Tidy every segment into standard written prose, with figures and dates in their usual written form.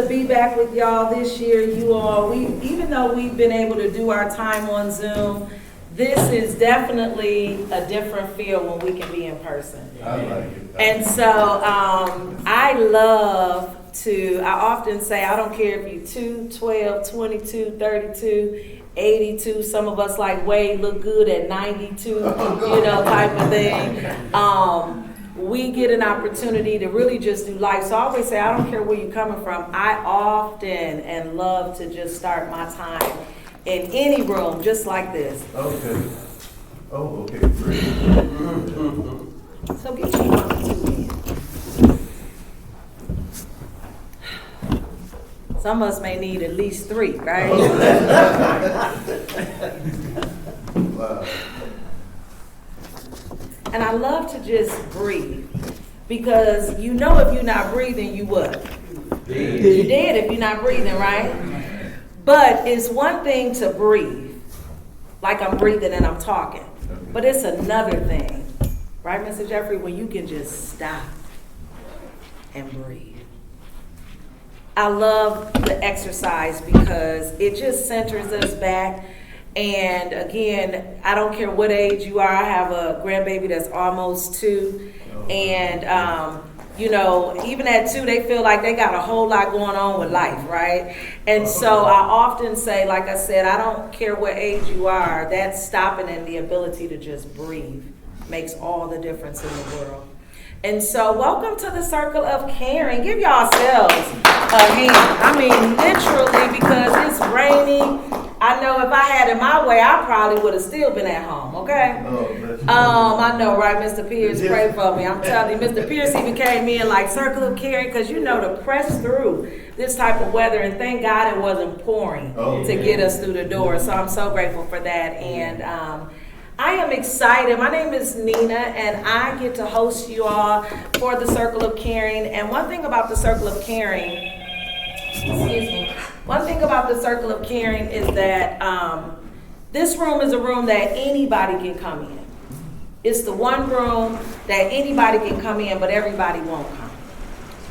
to be back with y'all this year. You all, even though we've been able to do our time on Zoom, this is definitely a different feel when we can be in person. I like it. And so I often say, I don't care if you're 2, 12, 22, 32, 82, some of us like Wade look good at 92, type of thing. We get an opportunity to really just do life. So I always say, I don't care where you're coming from. I often and love to just start my time in any room, just like this. Okay. Oh, okay, great. So get you 1 or 2 in. Some of us may need at least 3, right? Wow. And I love to just breathe, because if you're not breathing, you what? You're dead if you're not breathing, right? But it's one thing to breathe, like I'm breathing and I'm talking. But it's another thing, right, Mr. Jeffrey, when you can just stop and breathe. I love the exercise because it just centers us back. And again, I don't care what age you are. I have a grandbaby that's almost 2. And, even at 2, they feel like they got a whole lot going on with life, right? And so I often say, like I said, I don't care what age you are, that stopping and the ability to just breathe makes all the difference in the world. And so welcome to the Circle of Caring. Give yourselves a hand. I mean, literally, because it's raining. I know if I had it my way, I probably would have still been at home, okay? I know, right, Mr. Pierce, pray for me. I'm telling you, Mr. Pierce even came in like Circle of Caring, because to press through this type of weather, and thank God it wasn't pouring to get us through the door. So I'm so grateful for that. And I am excited. My name is Nina, and I get to host you all for the Circle of Caring. And one thing about the Circle of Caring, one thing about the Circle of Caring is that this room is a room that anybody can come in. It's the one room that anybody can come in, but everybody won't come.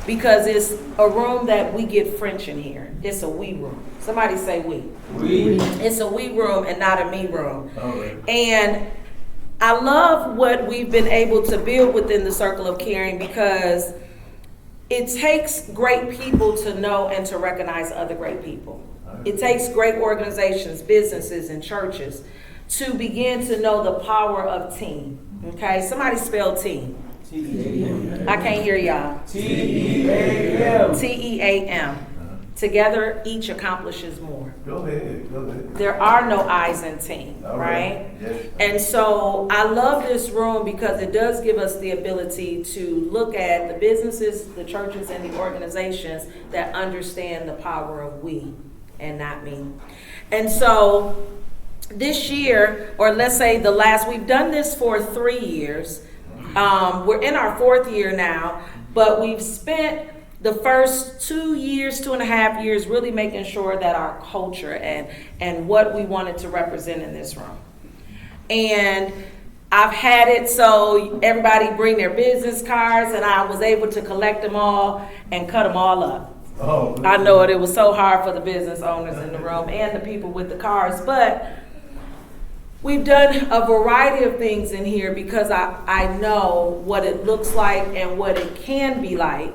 Because it's a room that we get French in here. It's a we room. Somebody say we. We. It's a we room and not a me room. Right. And I love what we've been able to build within the Circle of Caring, because it takes great people to know and to recognize other great people. It takes great organizations, businesses, and churches to begin to know the power of team. Okay, somebody spell team. T-E-A-M. I can't hear y'all. T-E-A-M. T-E-A-M. Together, each accomplishes more. Go ahead. There are no I's in team, right? Yes. And so I love this room because it does give us the ability to look at the businesses, the churches, and the organizations that understand the power of we and not me. And so this year, or let's say we've done this for 3 years. We're in our 4th year now, but we've spent the first 2.5 years really making sure that our culture and what we wanted to represent in this room. And I've had it so everybody bring their business cards, and I was able to collect them all and cut them all up. I know it was so hard for the business owners in the room and the people with the cards, but we've done a variety of things in here because I know what it looks like and what it can be like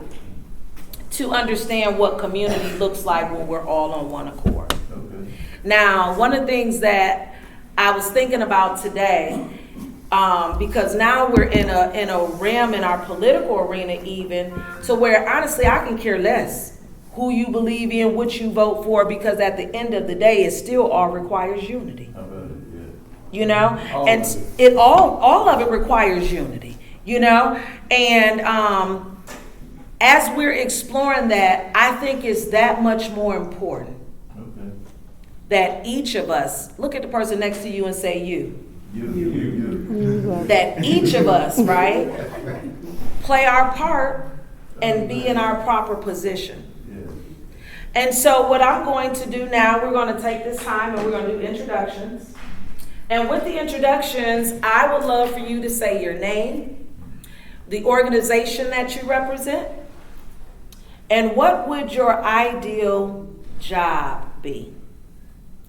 to understand what community looks like when we're all on one accord. Okay. Now, one of the things that I was thinking about today, because now we're in a realm in our political arena even, to where honestly I can care less who you believe in, what you vote for, because at the end of the day, it still all requires unity. And all of it requires unity, and as we're exploring that, I think it's that much more important that each of us, look at the person next to you and say you. That each of us, right, play our part and be in our proper position. And so what I'm going to do now, we're going to take this time and we're going to do introductions. And with the introductions, I would love for you to say your name, the organization that you represent, And what would your ideal job be?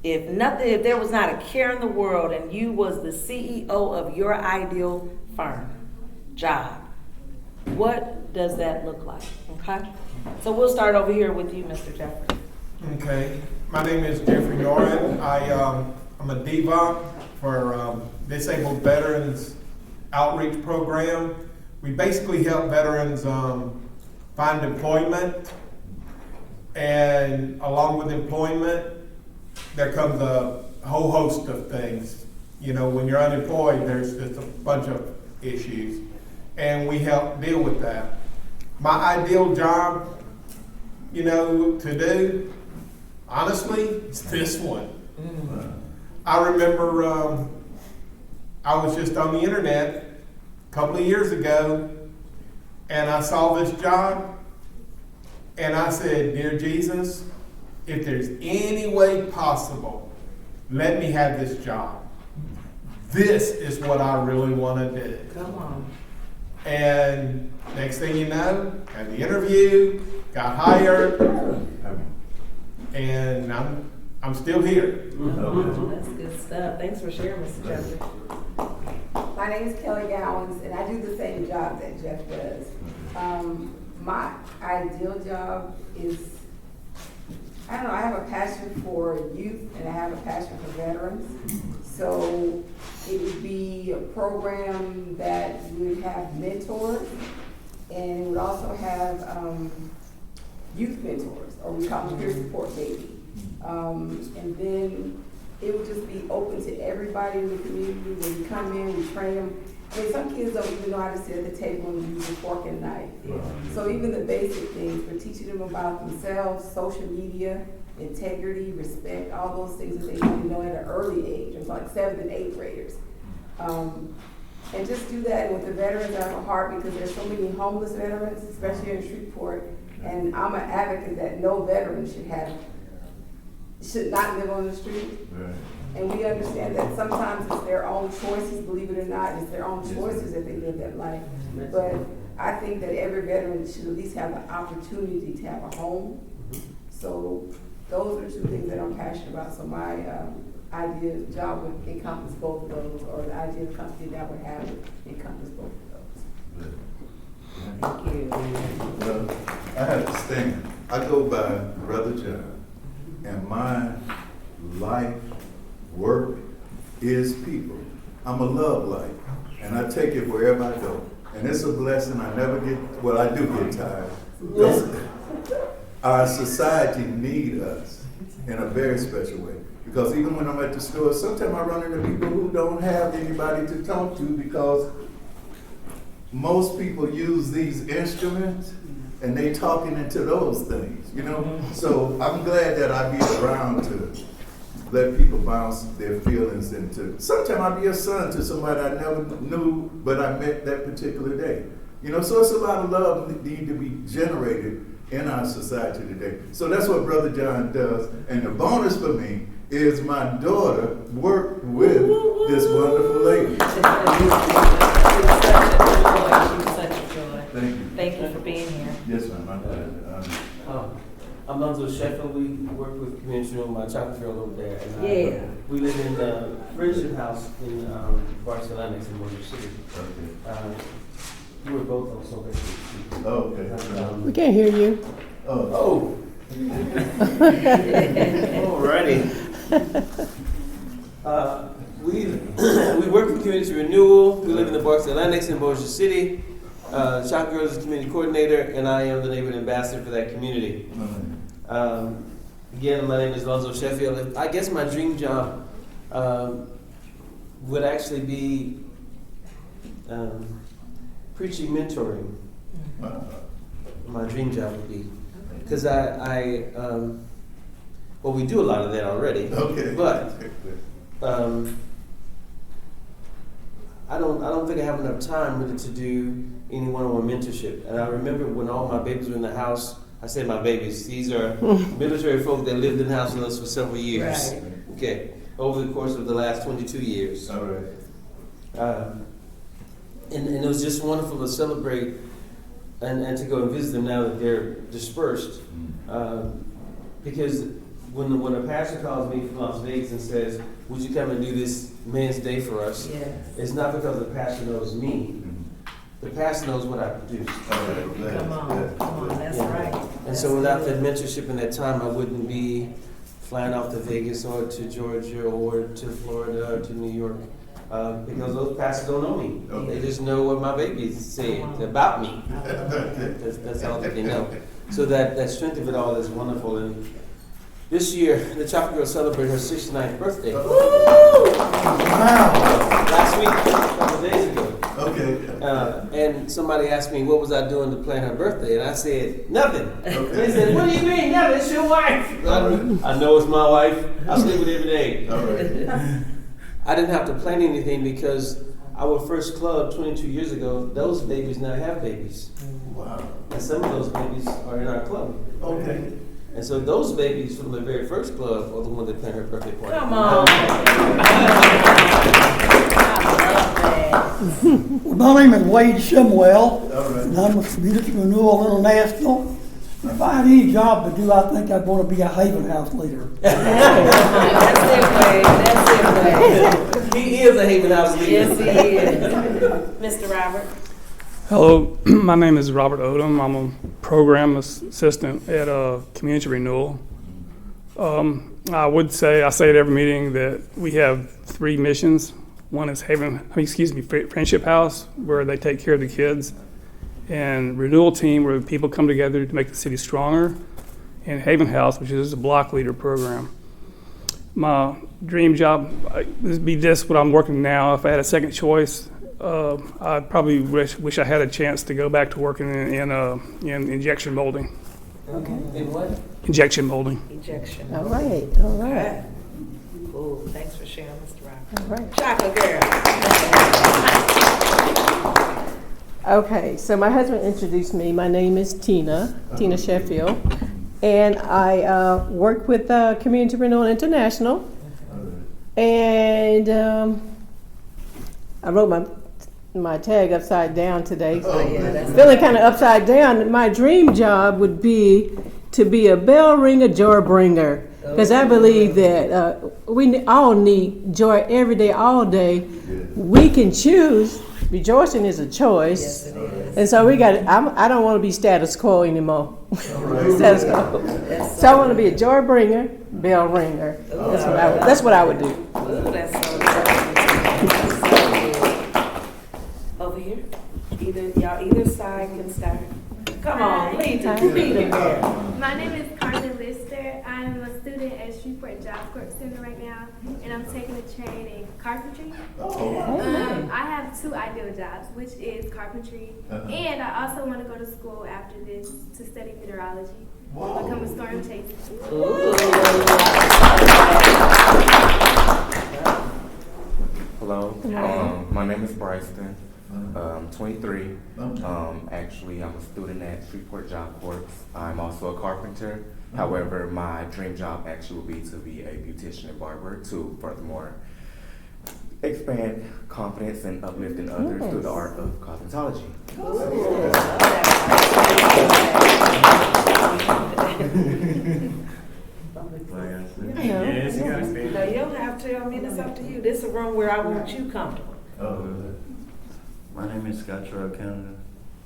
If there was not a care in the world and you was the CEO of your ideal firm, job, what does that look like? Okay? So we'll start over here with you, Mr. Jeffrey. Okay, my name is Jeffrey Norton. I'm a DVOP for Disabled Veterans Outreach Program. We basically help veterans find employment, and along with employment, there comes a whole host of things. You know, when you're unemployed, there's just a bunch of issues, and we help deal with that. My ideal job, you know, to do, honestly, it's this one. I remember I was just on the internet a couple of years ago, and I saw this job, and I said, "Dear Jesus, if there's any way possible, let me have this job. This is what I really want to do." Come on. And next thing you know, had the interview, got hired, and I'm still here. That's good stuff. Thanks for sharing, Mr. Jeffrey. My name is Kelly Gowans, and I do the same job that Jeff does. My ideal job is, I don't know, I have a passion for youth and I have a passion for veterans. So it would be a program that would have mentors, and it would also have youth mentors, or we call them peer support baby. And then it would just be open to everybody in the community. When we come in, we train them. I mean, some kids don't even know how to sit at the table and use a fork and knife. So even the basic things, we're teaching them about themselves, social media, integrity, respect, all those things that they need to know at an early age. It's like 7th and 8th graders. And just do that with the veterans. I have a heart because there's so many homeless veterans, especially here in Shreveport. And I'm an advocate that no veteran should not live on the street. Right. And we understand that sometimes it's their own choices, believe it or not, it's their own choices that they live that life. But I think that every veteran should at least have the opportunity to have a home. So those are two things that I'm passionate about. So my ideal job would encompass both of those, or the ideal company that I would have would encompass both of those. Thank you. Well, I have to stand. I go by Brother John, and my life work is people. I'm a love life, and I take it wherever I go. And it's a blessing. I never get, well, I do get tired. Our society needs us in a very special way. Because even when I'm at the store, sometimes I run into people who don't have anybody to talk to, because most people use these instruments and they talking into those things, you know? So I'm glad that I be around to let people bounce their feelings into. Sometimes I be a son to somebody I never knew, but I met that particular day. You know, so it's a lot of love that need to be generated in our society today. So that's what Brother John does. And the bonus for me is my daughter worked with this wonderful lady. Thank you. Thank you for being here. Yes, ma'am. My pleasure. I'm Lonzo Sheffield. We work with Community Room, my chocolate girl over there. And, Yeah. we live in the Friendship House in Barcelona, in Motor City. Okay. We were both on so basically. Oh, okay. We can't hear you. Oh. Alrighty. We work with Community Renewal. We live in the Barks Atlantics in Bossier City. Chocolate Girls is community coordinator, and I am the neighborhood ambassador for that community. Again, my name is Lonzo Sheffield. I guess my dream job would actually be preaching mentoring. My dream job would be, because well, we do a lot of that already. Okay. But I don't think I have enough time really to do any one-on-one mentorship. And I remember when all my babies were in the house. I say my babies; these are military folk that lived in the house with us for several years. Right. Okay, over the course of the last 22 years. All right. And it was just wonderful to celebrate and to go and visit them now that they're dispersed. Because when a pastor calls me from Las Vegas and says, would you come and do this Men's Day for us? Yes. It's not because the pastor knows me. The pastor knows what I produce. Come on, that's Yeah. right. And That's so without good. that mentorship and that time, I wouldn't be flying off to Vegas or to Georgia or to Florida or to New York. Because those pastors don't know me. Okay. They just know what my babies say about me. That's all that they know. So that strength of it all is wonderful. And this year, the Chocolate Girl celebrated her 69th birthday. Last week, a couple of days ago. Okay. And somebody asked me, what was I doing to plan her birthday? And I said, nothing. Okay. They said, what do you mean, nothing? It's your wife. I know it's my wife. I sleep with her every day. All right. I didn't have to plan anything because our first club 22 years ago, those babies now have babies. Wow. And some of those babies are in our club. Okay. And so those babies from the very first club are the ones that planned her birthday party. Come on. Well, my name is Wade Shimwell, All right. and I'm with Community Renewal International. If I had any job to do, I think I'd want to be a Haven House leader. That's it, Wade. He is a Haven House leader. Yes, he is. Mr. Robert. Hello, my name is Robert Odom. I'm a program assistant at Community Renewal. I say at every meeting that we have 3 missions. One is Friendship House, where they take care of the kids, and Renewal Team, where people come together to make the city stronger, and Haven House, which is a block leader program. My dream job would be what I'm working now. If I had a second choice, I probably wish I had a chance to go back to working in injection molding. Okay. In what? Injection molding. Ejection. All right, all right, Cool. Thanks for sharing, Mr. Robert. all right. Chocolate Girl. Okay, so my husband introduced me. My name is Tina Sheffield, and I work with Community Renewal International. And I wrote my tag upside down today. Oh, yeah, that's Feeling kind of upside down. My dream job would be to be a bell ringer, joy bringer, because I believe that we all need joy every day, all day. We can choose. Rejoicing is a choice. Yes, it is. And so I don't want to be status quo anymore. Status quo. So I want to be a joy bringer, bell ringer. That's what I would do. Ooh, that's so good. Over here. Either side can start. Come on, lead them there. My name is Carmen Lister. I'm a student at Shreveport Job Corps Center right now, and I'm taking a trade in carpentry. I have 2 ideal jobs, which is carpentry, and I also want to go to school after this to study meteorology, become a storm chaser. Hello, my name is Bryson. I'm 23. Actually, I'm a student at Shreveport Job Corps. I'm also a carpenter. However, my dream job actually would be to be a beautician and barber to furthermore expand confidence and uplifting others through the art of cosmetology. Yes, you gotta stand. No, you don't have to. I mean, it's up to you. This is a room where I want you comfortable. My name is Scott Trout Canada.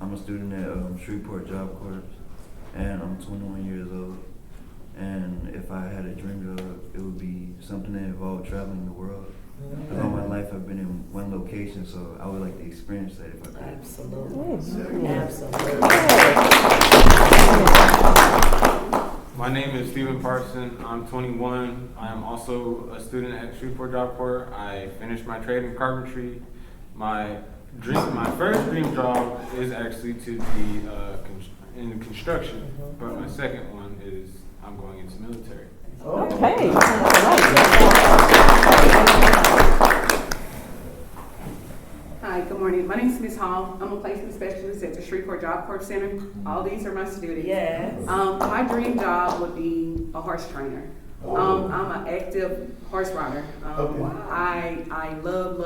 I'm a student at Shreveport Job Corps, and I'm 21 years old. And if I had a dream job, it would be something that involved traveling the world. Because all my life I've been in one location, so I would like to experience that if I could. Absolutely. Absolutely. My name is Stephen Parson. I'm 21. I am also a student at Shreveport Job Corps. I finished my trade in carpentry. My first dream job is actually to be in construction, but my second one is I'm going into military. Okay. Hi, good morning. My name is Ms. Hall. I'm a placement specialist at the Shreveport Job Corps Center. All these are my students. Yes. My dream job would be a horse trainer. I'm an active horse rider. I love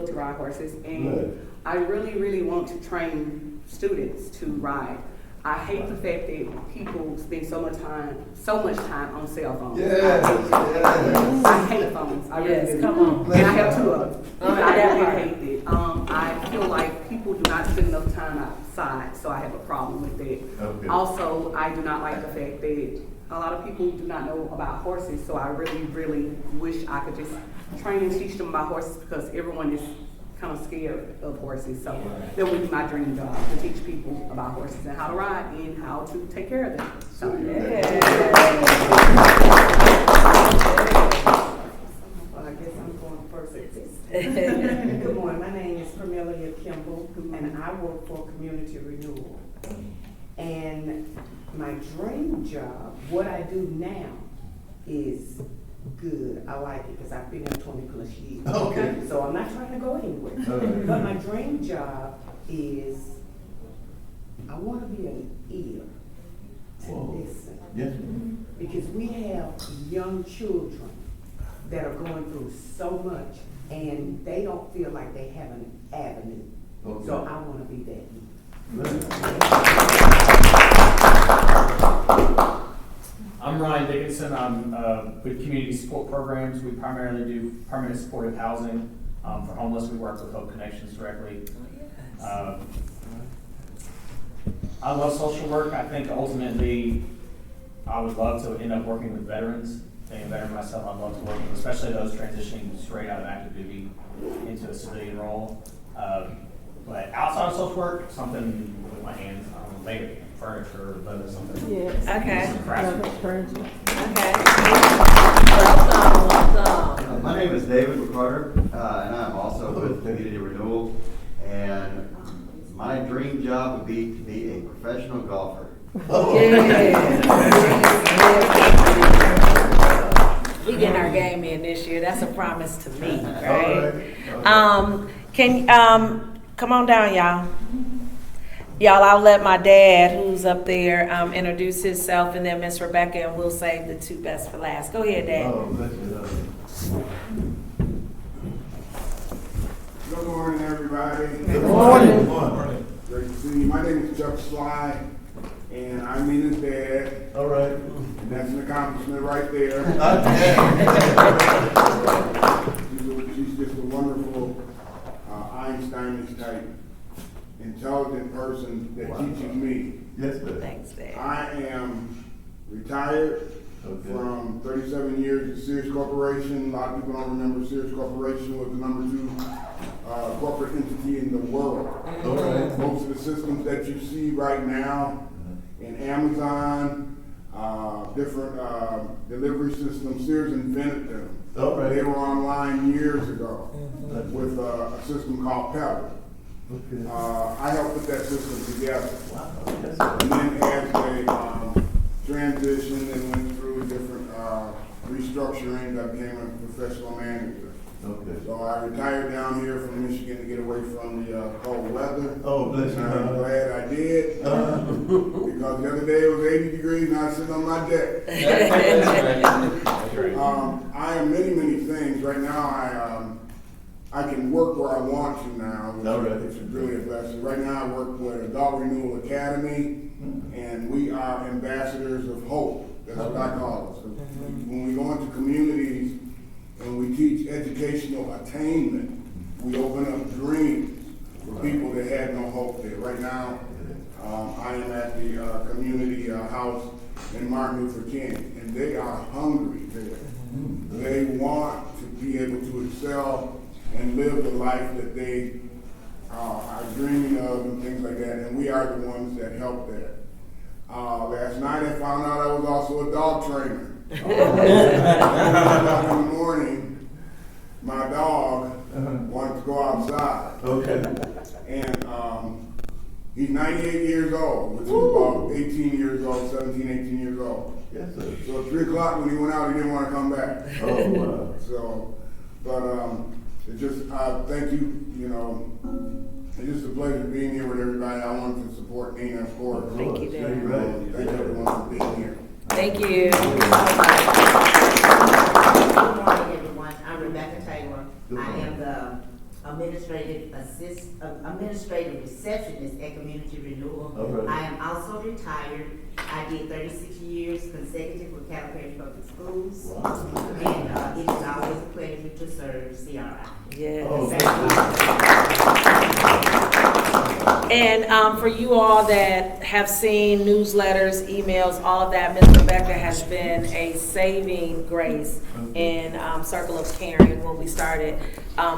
to ride horses, and I really want to train students to ride. I hate the fact that people spend so much time on cell phones. I hate phones. I really do. Come on. And I have 2 of them. I definitely hate it. I feel like people do not spend enough time outside, so I have a problem with that. Okay. Also, I do not like the fact that a lot of people do not know about horses, so I really, really wish I could just train and teach them about horses, because everyone is kind of scared of horses. So that would be my dream job, to teach people about horses and how to ride and how to take care of them. So, I guess I'm going first at this. Good morning, my name is Cornelia Kimball, and I work for Community Renewal. And my dream job, what I do now, is good. I like it because I've been there 20 plus years. Okay. So I'm not trying to go anywhere. Okay. But my dream job is, I want to be an ear to listen. Yes. Because we have young children that are going through so much, and they don't feel like they have an avenue. Okay. So I want to be that. I'm Ryan Dickinson. I'm with Community Support Programs. We primarily do permanent supportive housing for homeless. We work with Hope Connections directly. I love social work. I think ultimately I would love to end up working with veterans. Being a veteran myself, I'd love to work with, especially those transitioning straight out of active duty into a civilian role. But outside of social work, something with my hands, I don't know, maybe furniture or leather, something. Yes. Okay. Love it, furniture. Okay. Welcome. My name is David McCarter, and I'm also with Community Renewal. And my dream job would be to be a professional golfer. We getting our game in this year. That's a promise to me, right? Come on down, y'all. Y'all, I'll let my dad, who's up there, introduce himself, and then Miss Rebecca, and we'll save the 2 best for last. Go ahead, Dad. Good morning, everybody. Good morning. Good morning. Great to see you. My name is Chuck Sly, and I'm Nina's dad. All right. And that's an accomplishment right there. She's just a wonderful Einstein type, intelligent person that teaches me. Yes, sir. Thanks, Dad. I am retired from 37 years at Sears Corporation. A lot of people don't remember Sears Corporation was the #2 corporate entity in the world. Okay. Most of the systems that you see right now in Amazon, different delivery systems, Sears invented them. Okay. They were online years ago with a system called Pebble. Okay. I helped put that system together. Wow. Yes, And then as they transitioned and went through different restructuring, I became a professional manager. Okay. So I retired down here from Michigan to get away from the cold weather. Oh, bless you. And I'm glad I did. Because the other day it was 80 degrees and I was sitting on my deck. I am many, many things. Right now I can work where I want to now, which is really a blessing. Right now I work with Adult Renewal Academy, and we are ambassadors of hope. That's what I call us. When we go into communities and we teach educational attainment, we open up dreams for people that had no hope there. Right now, I am at the community house in Martin Luther King, and they are hungry there. They want to be able to excel and live the life that they are dreaming of and things like that, and we are the ones that help that. Last night I found out I was also a dog trainer. In the morning, my dog wanted to go outside. Okay. And he's 98 years old, which is about 18 years old, 17, 18 years old. Yes, sir. So at 3 o'clock when he went out, he didn't want to come back. Oh, wow. So, but it's just, thank you, it's just a pleasure being here with everybody. I wanted to support Nina, of course. Thank you, Dad. Thank everyone for being here. Thank you. Good morning, everyone. I'm Rebecca Taylor. I am the administrative receptionist at Community Renewal. Right. I am also retired. I did 36 years consecutive with Cattle Parish Public Schools. Wow. And it is always a pleasure to serve CRI. Yes. Oh, And for you all that have seen newsletters, emails, all of that, Ms. Rebecca has been a saving grace in Circle of Caring. When we started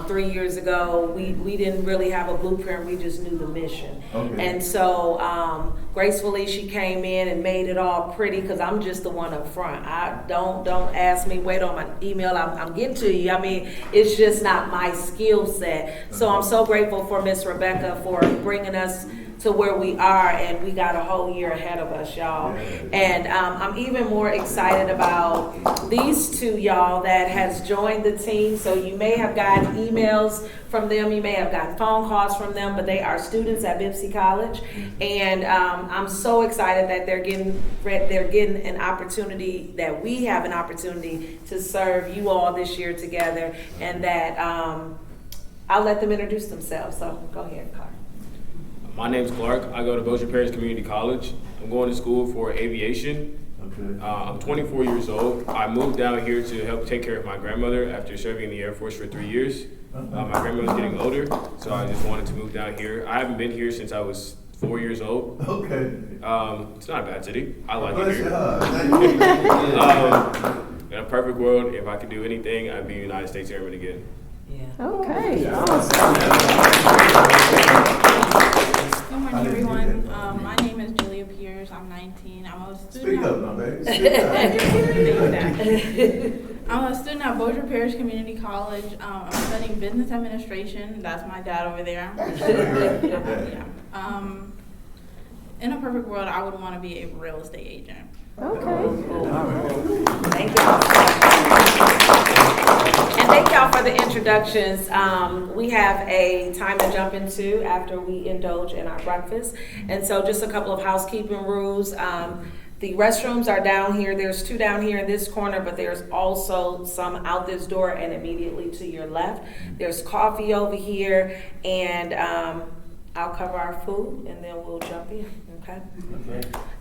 3 years ago, we didn't really have a blueprint, we just knew the mission. Okay. And so gracefully she came in and made it all pretty, because I'm just the one up front. Don't ask me, wait on my email, I'm getting to you. I mean, it's just not my skill set. So I'm so grateful for Miss Rebecca for bringing us to where we are, and we got a whole year ahead of us, y'all. And I'm even more excited about these two, y'all, that has joined the team. So you may have gotten emails from them, you may have gotten phone calls from them, but they are students at Bibbsey College, and I'm so excited that they're getting an opportunity, that we have an opportunity to serve you all this year together, and that I'll let them introduce themselves. So go ahead, Clark. My name's Clark. I go to Bossier Parish Community College. I'm going to school for aviation. Okay. I'm 24 years old. I moved down here to help take care of my grandmother after serving in the Air Force for 3 years. My grandmother's getting older, so I just wanted to move down here. I haven't been here since I was 4 years old. Okay. It's not a bad city. I like it Bless here. your heart. In a perfect world, if I could do anything, I'd be a United States Airman again. Okay. Good morning, everyone. My name is Julia Pierce. I'm 19. I'm a student. Speak up, my baby. I'm a student at Bossier Parish Community College. I'm studying business administration. That's my dad over there. Yeah. In a perfect world, I would want to be a real estate agent. Okay. Thank y'all. And thank y'all for the introductions. We have a time to jump into after we indulge in our breakfast. And so just a couple of housekeeping rules. The restrooms are down here. There's 2 down here in this corner, but there's also some out this door and immediately to your left. There's coffee over here, and I'll cover our food and then we'll jump in. Okay.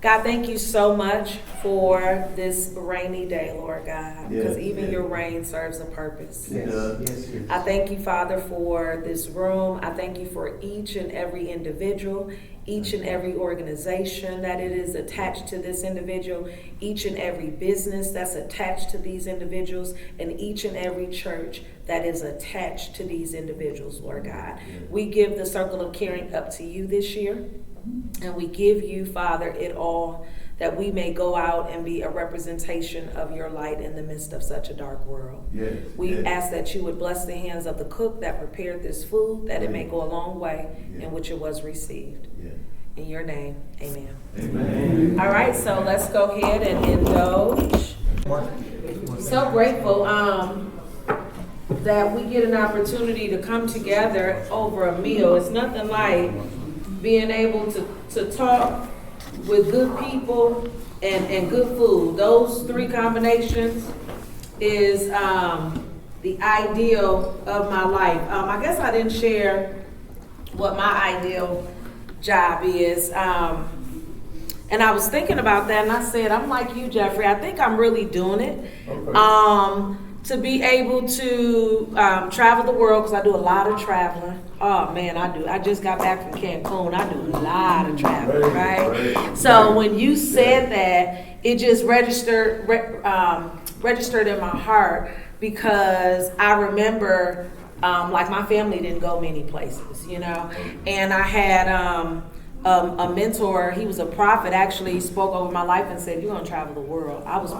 God, thank you so much for this rainy day, Lord God, because even your rain serves a purpose. I thank you, Father, for this room. I thank you for each and every individual, each and every organization that it is attached to this individual, each and every business that's attached to these individuals, and each and every church that is attached to these individuals, Lord God. We give the Circle of Caring up to you this year. And we give you, Father, it all, that we may go out and be a representation of your light in the midst of such a dark world. We ask that you would bless the hands of the cook that prepared this food, that it may go a long way in which it was received. In your name, amen. Amen. All right, so let's go ahead and indulge. So grateful that we get an opportunity to come together over a meal. It's nothing like being able to talk with good people and good food. Those 3 combinations is the ideal of my life. I guess I didn't share what my ideal job is. And I was thinking about that, and I said, I'm like you, Jeffrey. I think I'm really doing it. To be able to travel the world, because I do a lot of traveling. Oh man, I do. I just got back from Cancun. I do a lot of traveling, right? So when you said that, it just registered in my heart, because I remember, like, my family didn't go many places, you know, and I had a mentor. He was a prophet, actually spoke over my life and said, "You're gonna travel the world." I was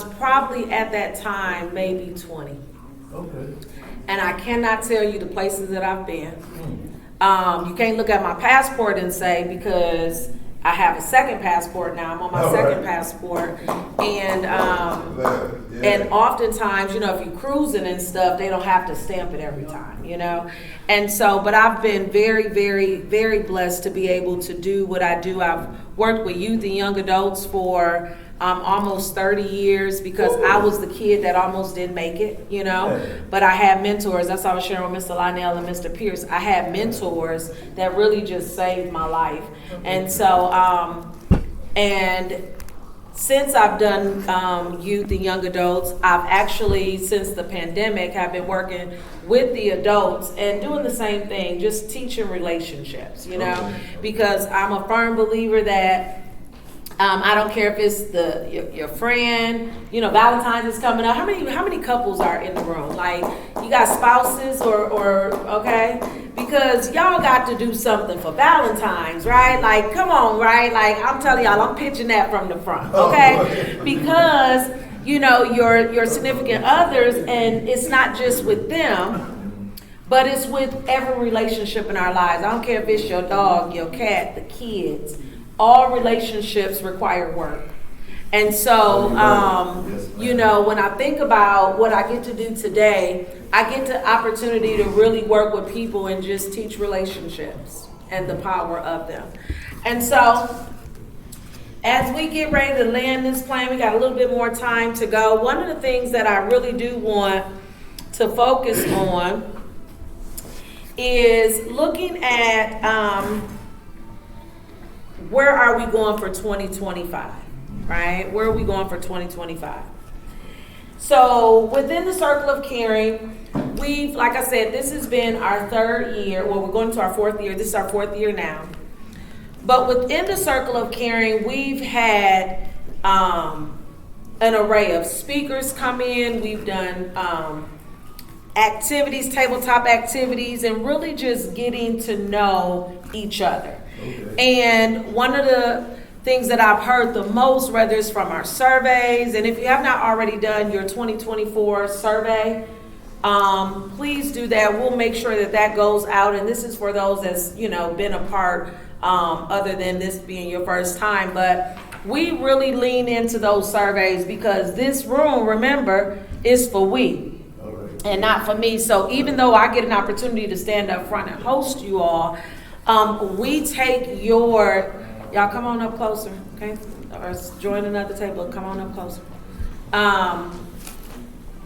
probably at that time maybe 20. Okay. And I cannot tell you the places that I've been. You can't look at my passport and say, because I have a second passport now. I'm on my second passport. And and oftentimes, you know, if you're cruising and stuff, they don't have to stamp it every time, you know. And so, but I've been very, very, very blessed to be able to do what I do. I've worked with youth and young adults for almost 30 years because I was the kid that almost didn't make it, you know. But I had mentors. That's why I was sharing with Mr. Lionel and Mr. Pierce. I had mentors that really just saved my life. And so, and since I've done youth and young adults, I've actually, since the pandemic, have been working with the adults and doing the same thing, just teaching relationships, you know, because I'm a firm believer that I don't care if it's your friend, you know, Valentine's is coming up. How many couples are in the room? Like, you got spouses or okay? Because y'all got to do something for Valentine's, right? Like, come on, right? Like, I'm telling y'all, I'm pitching that from the front, okay? Because, you know, your significant others, and it's not just with them, but it's with every relationship in our lives. I don't care if it's your dog, your cat, the kids. All relationships require work. And so, you know, when I think about what I get to do today, I get the opportunity to really work with people and just teach relationships and the power of them. And so, as we get ready to land this plane, we got a little bit more time to go. One of the things that I really do want to focus on is looking at where are we going for 2025, right? Where are we going for 2025? So within the Circle of Caring, we've, like I said, this has been our 3rd year. Well, we're going to our 4th year. This is our 4th year now. But within the Circle of Caring, we've had an array of speakers come in. We've done activities, tabletop activities, and really just getting to know each other. And one of the things that I've heard the most, whether it's from our surveys, and if you have not already done your 2024 survey, please do that. We'll make sure that that goes out, and this is for those that's, you know, been a part other than this being your first time. But we really lean into those surveys because this room, remember, is for we and not for me. So even though I get an opportunity to stand up front and host you all, we take y'all come on up closer, okay? Or join another table, come on up closer.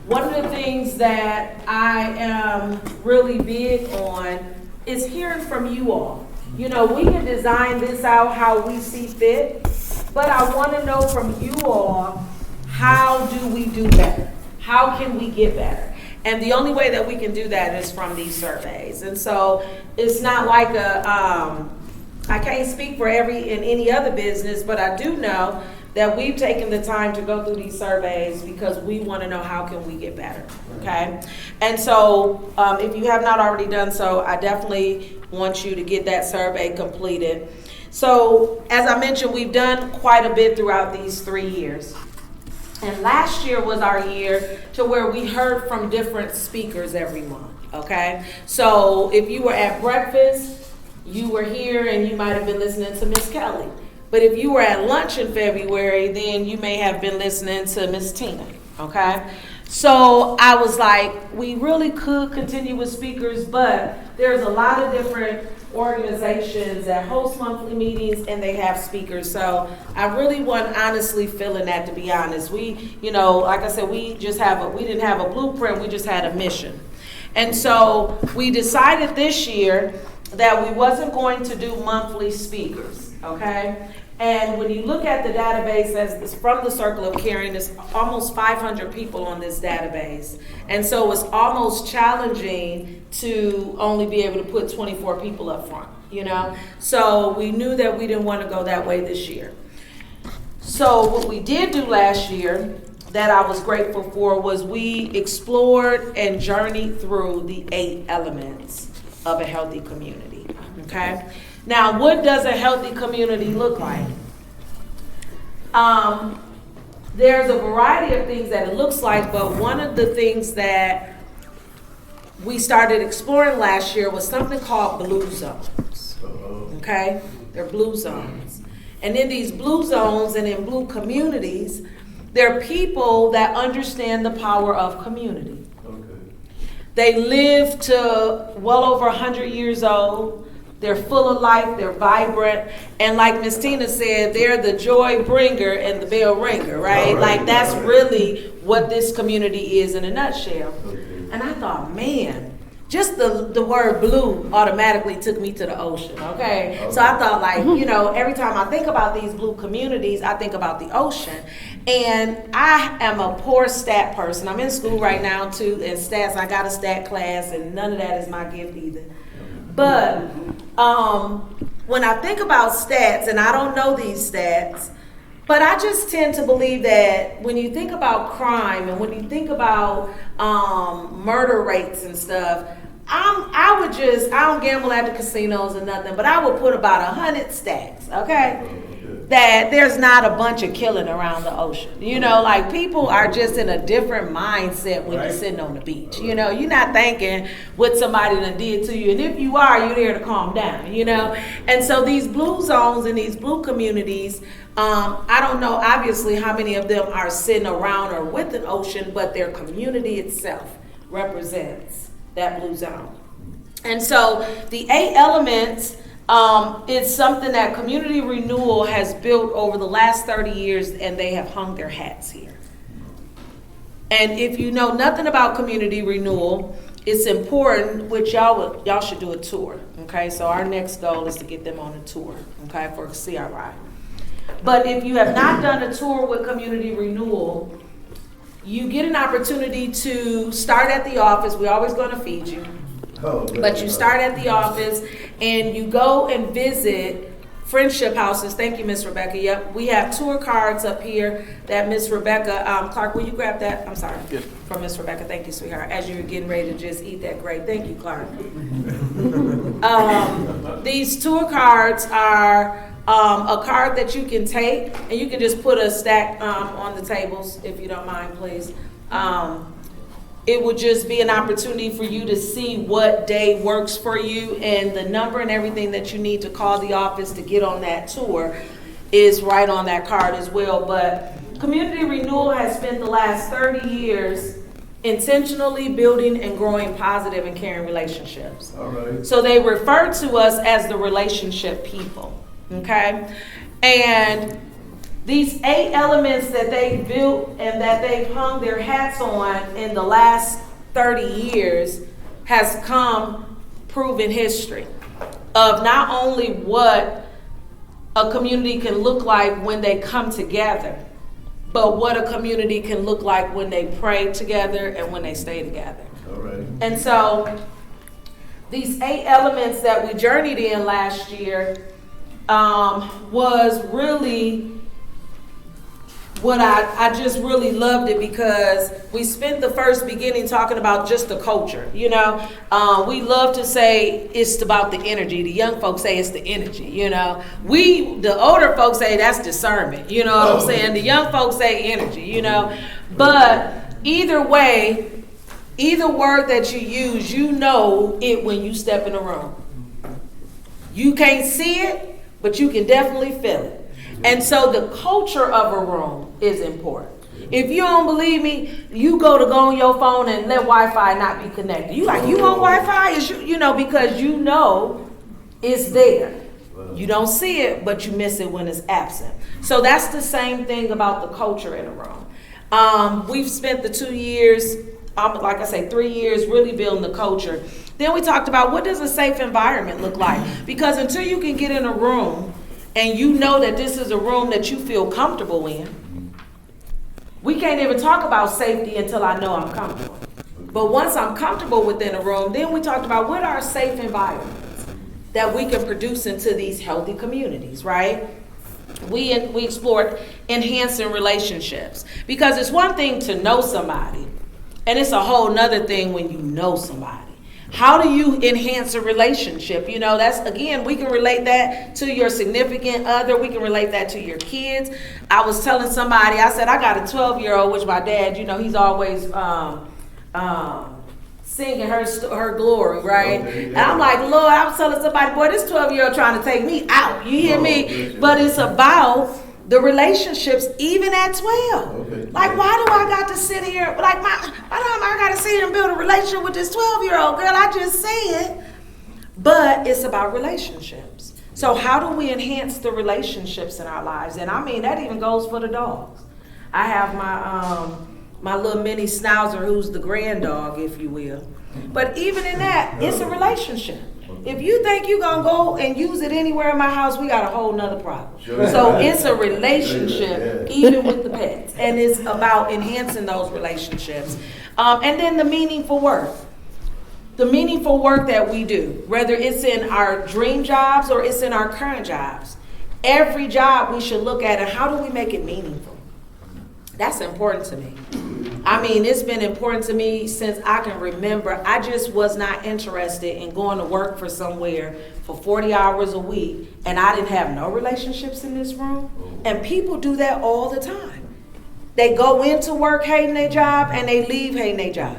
One of the things that I am really big on is hearing from you all. You know, we can design this out how we see fit, but I want to know from you all, how do we do better? How can we get better? And the only way that we can do that is from these surveys. And so it's not like I can't speak for any other business, but I do know that we've taken the time to go through these surveys because we want to know how can we get better, okay? And so if you have not already done so, I definitely want you to get that survey completed. So as I mentioned, we've done quite a bit throughout these 3 years. And last year was our year to where we heard from different speakers every month, okay? So if you were at breakfast, you were here and you might have been listening to Miss Kelly. But if you were at lunch in February, then you may have been listening to Miss Tina, okay? So I was like, we really could continue with speakers, but there's a lot of different organizations that host monthly meetings and they have speakers. So I really wasn't honestly feeling that, to be honest. We, you know, like I said, we didn't have a blueprint, we just had a mission. And so we decided this year that we wasn't going to do monthly speakers, okay? And when you look at the database as from the Circle of Caring, there's almost 500 people on this database. And so it's almost challenging to only be able to put 24 people up front, you know? So we knew that we didn't want to go that way this year. So what we did do last year that I was grateful for was we explored and journeyed through the 8 elements of a healthy community, okay? Now, what does a healthy community look like? There's a variety of things that it looks like, but one of the things that we started exploring last year was something called blue zones, okay? They're blue zones. And in these blue zones and in blue communities, there are people that understand the power of community. They live to well over 100 years old. They're full of life, they're vibrant, and like Miss Tina said, they're the joy bringer and the bell ringer, right? Like that's really what this community is in a nutshell. And I thought, man, just the word blue automatically took me to the ocean, okay? So I thought, like, you know, every time I think about these blue communities, I think about the ocean. And I am a poor stat person. I'm in school right now too, and stats, I got a stat class, and none of that is my gift either. But when I think about stats, and I don't know these stats, but I just tend to believe that when you think about crime and when you think about murder rates and stuff, I don't gamble at the casinos or nothing, but I would put about 100 stacks, okay? That there's not a bunch of killing around the ocean. You know, like people are just in a different mindset when you're sitting on the beach. You know, you're not thinking what somebody done did to you. And if you are, you're there to calm down, you know? And so these blue zones and these blue communities, I don't know obviously how many of them are sitting around or with an ocean, but their community itself represents that blue zone. And so the 8 elements, it's something that Community Renewal has built over the last 30 years, and they have hung their hats here. And if you know nothing about Community Renewal, it's important, which y'all should do a tour, okay? So our next goal is to get them on a tour, okay, for CRI. But if you have not done a tour with Community Renewal, you get an opportunity to start at the office. We're always going to feed you. But you start at the office and you go and visit friendship houses. Thank you, Miss Rebecca. Yep, we have tour cards up here that Miss Rebecca, Clark, will you grab that? I'm sorry. Yes. From Miss Rebecca. Thank you, sweetheart. As you're getting ready to just eat that grape. Thank you, Clark. These tour cards are a card that you can take, and you can just put a stack on the tables, if you don't mind, please. It would just be an opportunity for you to see what day works for you, and the number and everything that you need to call the office to get on that tour is right on that card as well. But Community Renewal has spent the last 30 years intentionally building and growing positive and caring relationships. All right. So they refer to us as the relationship people, okay? And these 8 elements that they built and that they've hung their hats on in the last 30 years has come proven history of not only what a community can look like when they come together, but what a community can look like when they pray together and when they stay together. All right. And so these 8 elements that we journeyed in last year was really what I just really loved it, because we spent the first beginning talking about just the culture. You know, we love to say it's about the energy. The young folks say it's the energy, you know. The older folks say that's discernment, you know what I'm saying? The young folks say energy, you know. But either way, either word that you use, you know it when you step in a room. You can't see it, but you can definitely feel it. And so the culture of a room is important. If you don't believe me, you go on your phone and let Wi-Fi not be connected. You like, you on Wi-Fi? Is you know, because you know it's there. You don't see it, but you miss it when it's absent. So that's the same thing about the culture in a room. We've spent the 2 years, like I say, 3 years really building the culture. Then we talked about what does a safe environment look like? Because until you can get in a room and you know that this is a room that you feel comfortable in, we can't even talk about safety until I know I'm comfortable. But once I'm comfortable within a room, then we talked about what are safe environments that we can produce into these healthy communities, right? We explored enhancing relationships, because it's one thing to know somebody, and it's a whole nother thing when you know somebody. How do you enhance a relationship? You know, that's, again, we can relate that to your significant other. We can relate that to your kids. I was telling somebody, I said, I got a 12-year-old, which my dad, you know, he's always singing her glory, right? And I'm like, Lord, I was telling somebody, boy, this 12-year-old trying to take me out. You hear me? But it's about the relationships even at 12. Okay. Like, why do I got to sit here? Like, why do I got to sit here and build a relationship with this 12-year-old girl? I just said. but it's about relationships. So how do we enhance the relationships in our lives? And I mean, that even goes for the dogs. I have my little mini schnauzer who's the grand dog, if you will. But even in that, it's a relationship. If you think you're going to go and use it anywhere in my house, we got a whole nother problem. So it's a relationship, even with the pets. And it's about enhancing those relationships. And then the meaningful work. The meaningful work that we do, whether it's in our dream jobs or it's in our current jobs. Every job we should look at and how do we make it meaningful? That's important to me. I mean, it's been important to me since I can remember. I just was not interested in going to work for somewhere for 40 hours a week, and I didn't have no relationships in this room. And people do that all the time. They go into work hating their job, and they leave hating their job.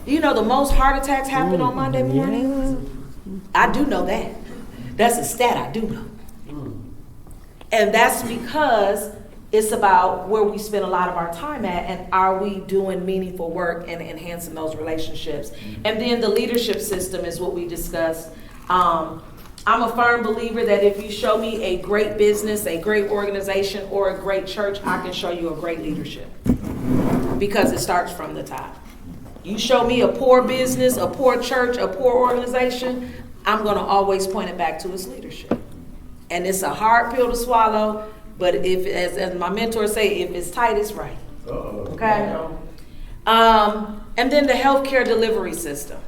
You know, the most heart attacks happen on Monday mornings? I do know that. That's a stat I do know. And that's because it's about where we spend a lot of our time at, and are we doing meaningful work and enhancing those relationships? And then the leadership system is what we discussed. I'm a firm believer that if you show me a great business, a great organization, or a great church, I can show you a great leadership. Because it starts from the top. You show me a poor business, a poor church, a poor organization, I'm gonna always point it back to its leadership. And it's a hard pill to swallow, but if, as my mentor say, if it's tight, it's right. Okay? And then the healthcare delivery system.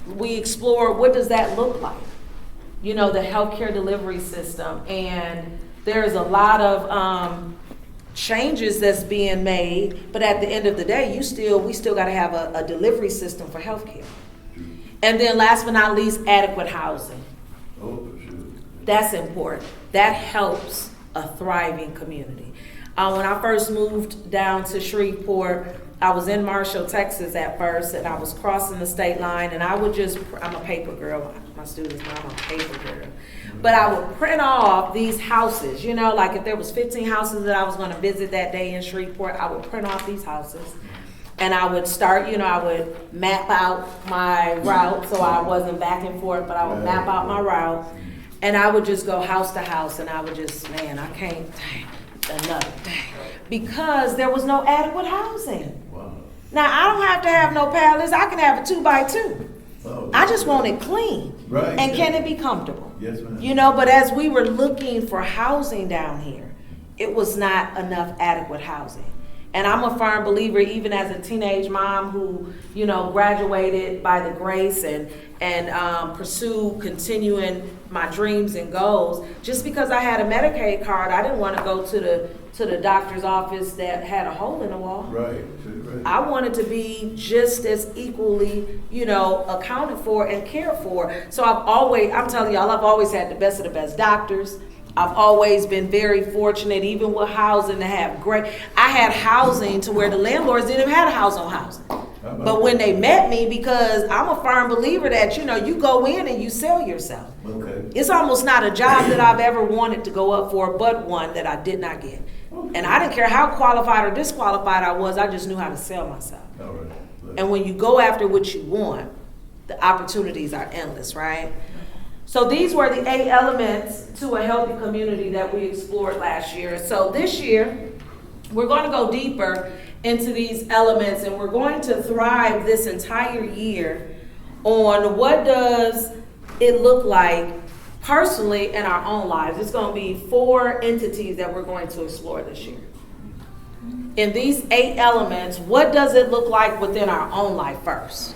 We explore what does that look like? You know, the healthcare delivery system. And there's a lot of changes that's being made, but at the end of the day, we still got to have a delivery system for healthcare. And then last but not least, adequate housing. That's important. That helps a thriving community. When I first moved down to Shreveport, I was in Marshall, Texas at first, and I was crossing the state line, and I'm a paper girl. My students know I'm a paper girl. But I would print off these houses, you know, like if there was 15 houses that I was going to visit that day in Shreveport, I would print off these houses. And I would start, you know, I would map out my route so I wasn't back and forth, but I would map out my route. And I would just go house to house, and I would just, man, I can't, because there was no adequate housing. Wow. Now, I don't have to have no palace. I can have a 2x2. Oh, I just want it clean. Right. And can it be comfortable? Yes, ma'am. You know, but as we were looking for housing down here, it was not enough adequate housing. And I'm a firm believer, even as a teenage mom who, you know, graduated by the grace and pursued continuing my dreams and goals. Just because I had a Medicaid card, I didn't want to go to the doctor's office that had a hole in the wall. Right. I wanted to be just as equally, you know, accounted for and cared for. So I'm telling y'all, I've always had the best of the best doctors. I've always been very fortunate, even with housing, to have I had housing to where the landlords didn't even have a house on housing. But when they met me, because I'm a firm believer that, you know, you go in and you sell yourself. Okay. It's almost not a job that I've ever wanted to go up for, but one that I did not get. Okay. And I didn't care how qualified or disqualified I was, I just knew how to sell myself. All right. And when you go after what you want, the opportunities are endless, right? So these were the 8 elements to a healthy community that we explored last year. So this year, we're going to go deeper into these elements, and we're going to thrive this entire year on what does it look like personally in our own lives. It's going to be 4 entities that we're going to explore this year. In these 8 elements, what does it look like within our own life first?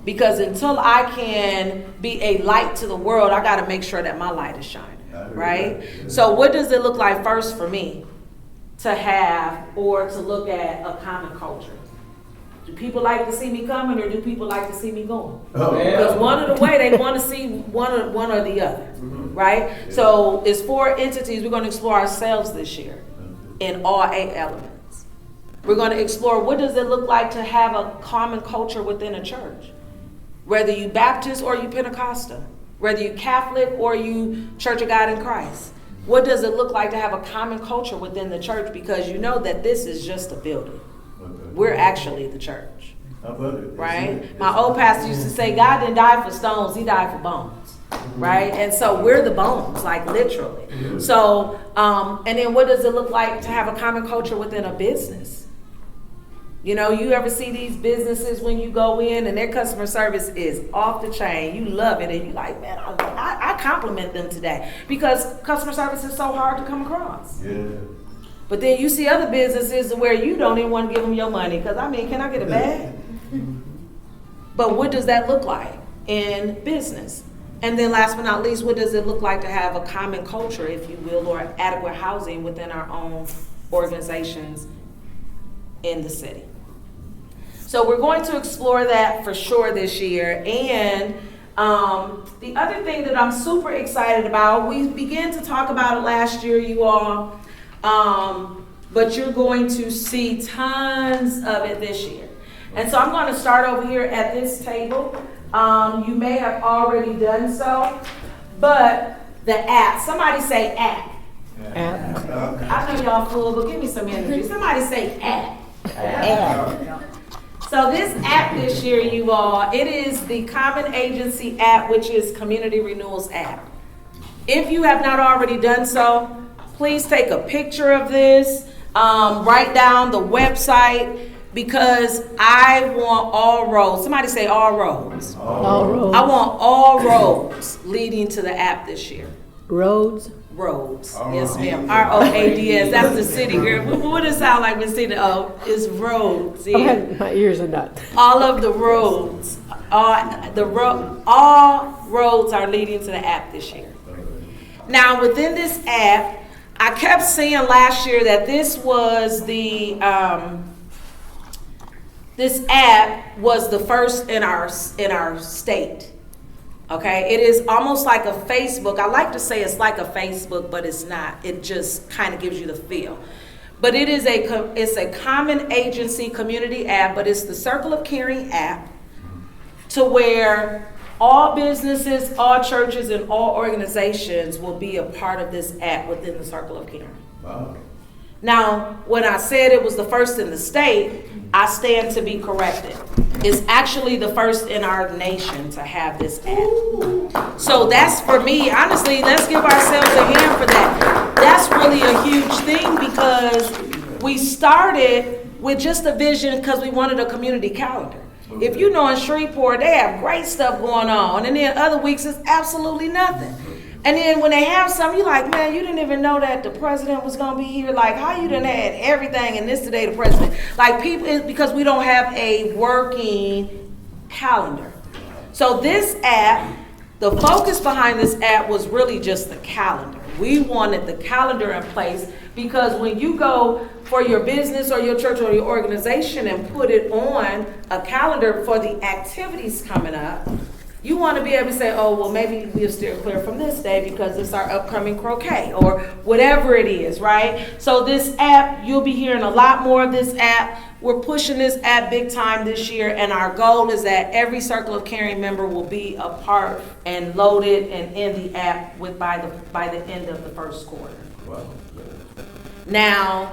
Because until I can be a light to the world, I got to make sure that my light is shining, right? Yeah. So what does it look like first for me to have or to look at a common culture? Do people like to see me coming, or do people like to see me going? Because one of the way they want to see one or the other, right? Yeah. So it's 4 entities. We're going to explore ourselves this year in all 8 elements. We're going to explore what does it look like to have a common culture within a church. Whether you Baptist or you Pentecostal, whether you Catholic or you Church of God in Christ. What does it look like to have a common culture within the church? Because you know that this is just a building. Okay. We're actually the church. Right? My old pastor used to say, God didn't die for stones, he died for bones. Right? And so we're the bones, like literally. So, and then what does it look like to have a common culture within a business? You know, you ever see these businesses when you go in and their customer service is off the chain. You love it and you're like, man, I compliment them today because customer service is so hard to come across. Yeah. But then you see other businesses where you don't even want to give them your money because, I mean, can I get a bag? But what does that look like in business? And then last but not least, what does it look like to have a common culture, if you will, or adequate housing within our own organizations in the city? So we're going to explore that for sure this year. And the other thing that I'm super excited about, we began to talk about it last year, you all, but you're going to see tons of it this year. And so I'm going to start over here at this table. You may have already done so, but the app, somebody say app. App. I know y'all cool, but give me some energy. Somebody say app. App. So this app this year, you all, it is the Common Agency app, which is Community Renewal's app. If you have not already done so, please take a picture of this, write down the website, because I want all roads. Somebody say all roads. All roads. I want all roads leading to the app this year. Roads? Roads. Yes, ma'am. R-O-A-D-S. That's the city, girl. What does it sound like when city? Oh, it's roads. Yeah. Okay, my ears are not. All of the roads. All roads are leading to the app this year. Now, within this app, I kept seeing last year that this was the this app was the first in our state. Okay, it is almost like a Facebook. I like to say it's like a Facebook, but it's not. It just kind of gives you the feel. But it's a common agency community app, but it's the Circle of Caring app, to where all businesses, all churches, and all organizations will be a part of this app within the Circle of Caring. Wow. Now, when I said it was the first in the state, I stand to be corrected. It's actually the first in our nation to have this app. So that's, for me, honestly, let's give ourselves a hand for that. That's really a huge thing, because we started with just a vision because we wanted a community calendar. If you know in Shreveport, they have great stuff going on, and then other weeks it's absolutely nothing. And then when they have something, you're like, man, you didn't even know that the president was going to be here. Like, how you done had everything and this today the president? Like, people, it's because we don't have a working calendar. So this app, the focus behind this app was really just the calendar. We wanted the calendar in place because when you go for your business or your church or your organization and put it on a calendar for the activities coming up, you want to be able to say, oh, well, maybe we'll steer clear from this day because it's our upcoming croquet or whatever it is, right? So this app, you'll be hearing a lot more of this app. We're pushing this app big time this year, and our goal is that every Circle of Caring member will be a part and loaded and in the app by the end of the first quarter. Wow. Now,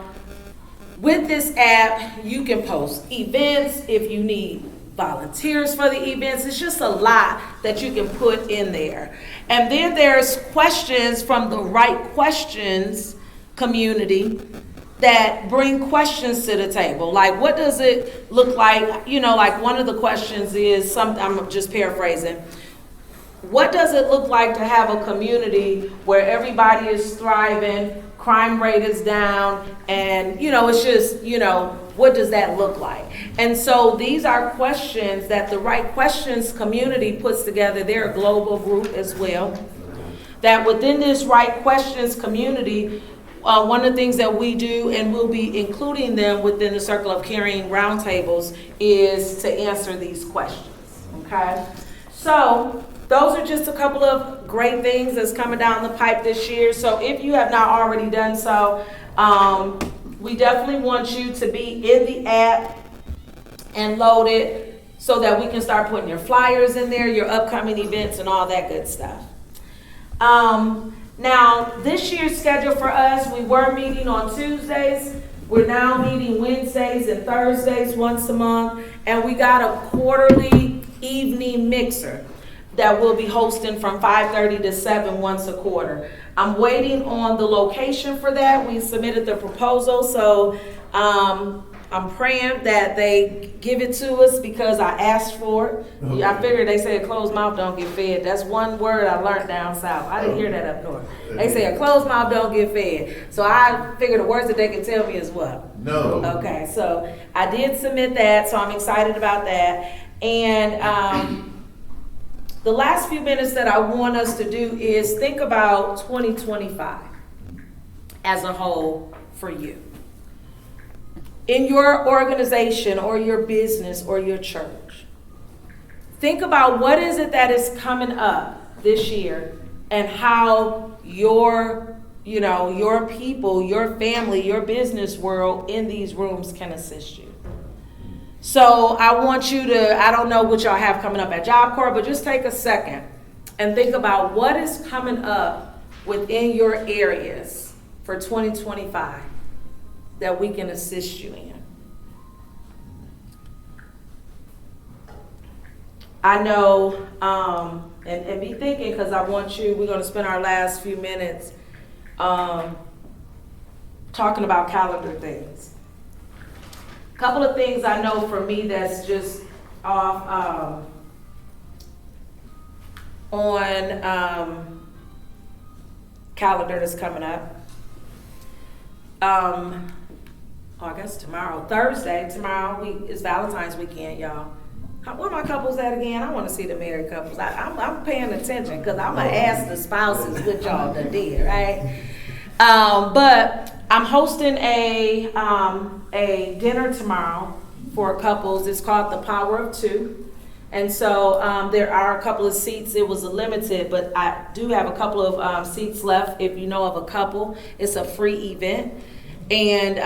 with this app, you can post events if you need volunteers for the events. It's just a lot that you can put in there. And then there's questions from the Right Questions community that bring questions to the table. Like, what does it look like? You know, like one of the questions is, I'm just paraphrasing, what does it look like to have a community where everybody is thriving, crime rate is down, and, you know, it's just, you know, what does that look like? And so these are questions that the Right Questions community puts together. They're a global group as well. That within this Right Questions community, one of the things that we do, and we'll be including them within the Circle of Caring roundtables, is to answer these questions, okay? So those are just a couple of great things that's coming down the pipe this year. So if you have not already done so, we definitely want you to be in the app and load it so that we can start putting your flyers in there, your upcoming events, and all that good stuff. Now, this year's schedule for us, we were meeting on Tuesdays. We're now meeting Wednesdays and and Thursdays once a month, and we got a quarterly evening mixer that we'll be hosting from 5:30 to 7 once a quarter. I'm waiting on the location for that. We submitted the proposal, so I'm praying that they give it to us because I asked for it. Okay. I figured they say a closed mouth don't get fed. That's one word I learned down south. I didn't hear that up north. They say a closed mouth don't get fed. So I figured the worst that they can tell me is what? No. Okay, so I did submit that, so I'm excited about that. And the last few minutes that I want us to do is think about 2025 as a whole for you. In your organization or your business or your church, think about what is it that is coming up this year and how your people, your family, your business world in these rooms can assist you. So I want you to, I don't know what y'all have coming up at Job Corps, but just take a second and think about what is coming up within your areas for 2025 that we can assist you in. I know, and be thinking, because I want you, we're going to spend our last few minutes talking about calendar things. A couple of things I know for me that's just off on calendar that's coming up. I guess tomorrow, Thursday, is Valentine's weekend, y'all. Where my couples at again? I want to see the married couples. I'm paying attention because I'm going to ask the spouses what y'all done did, right? But I'm hosting a dinner tomorrow for couples. It's called The Power of Two. And so there are a couple of seats. It was limited, but I do have a couple of seats left. If you know of a couple, it's a free event. And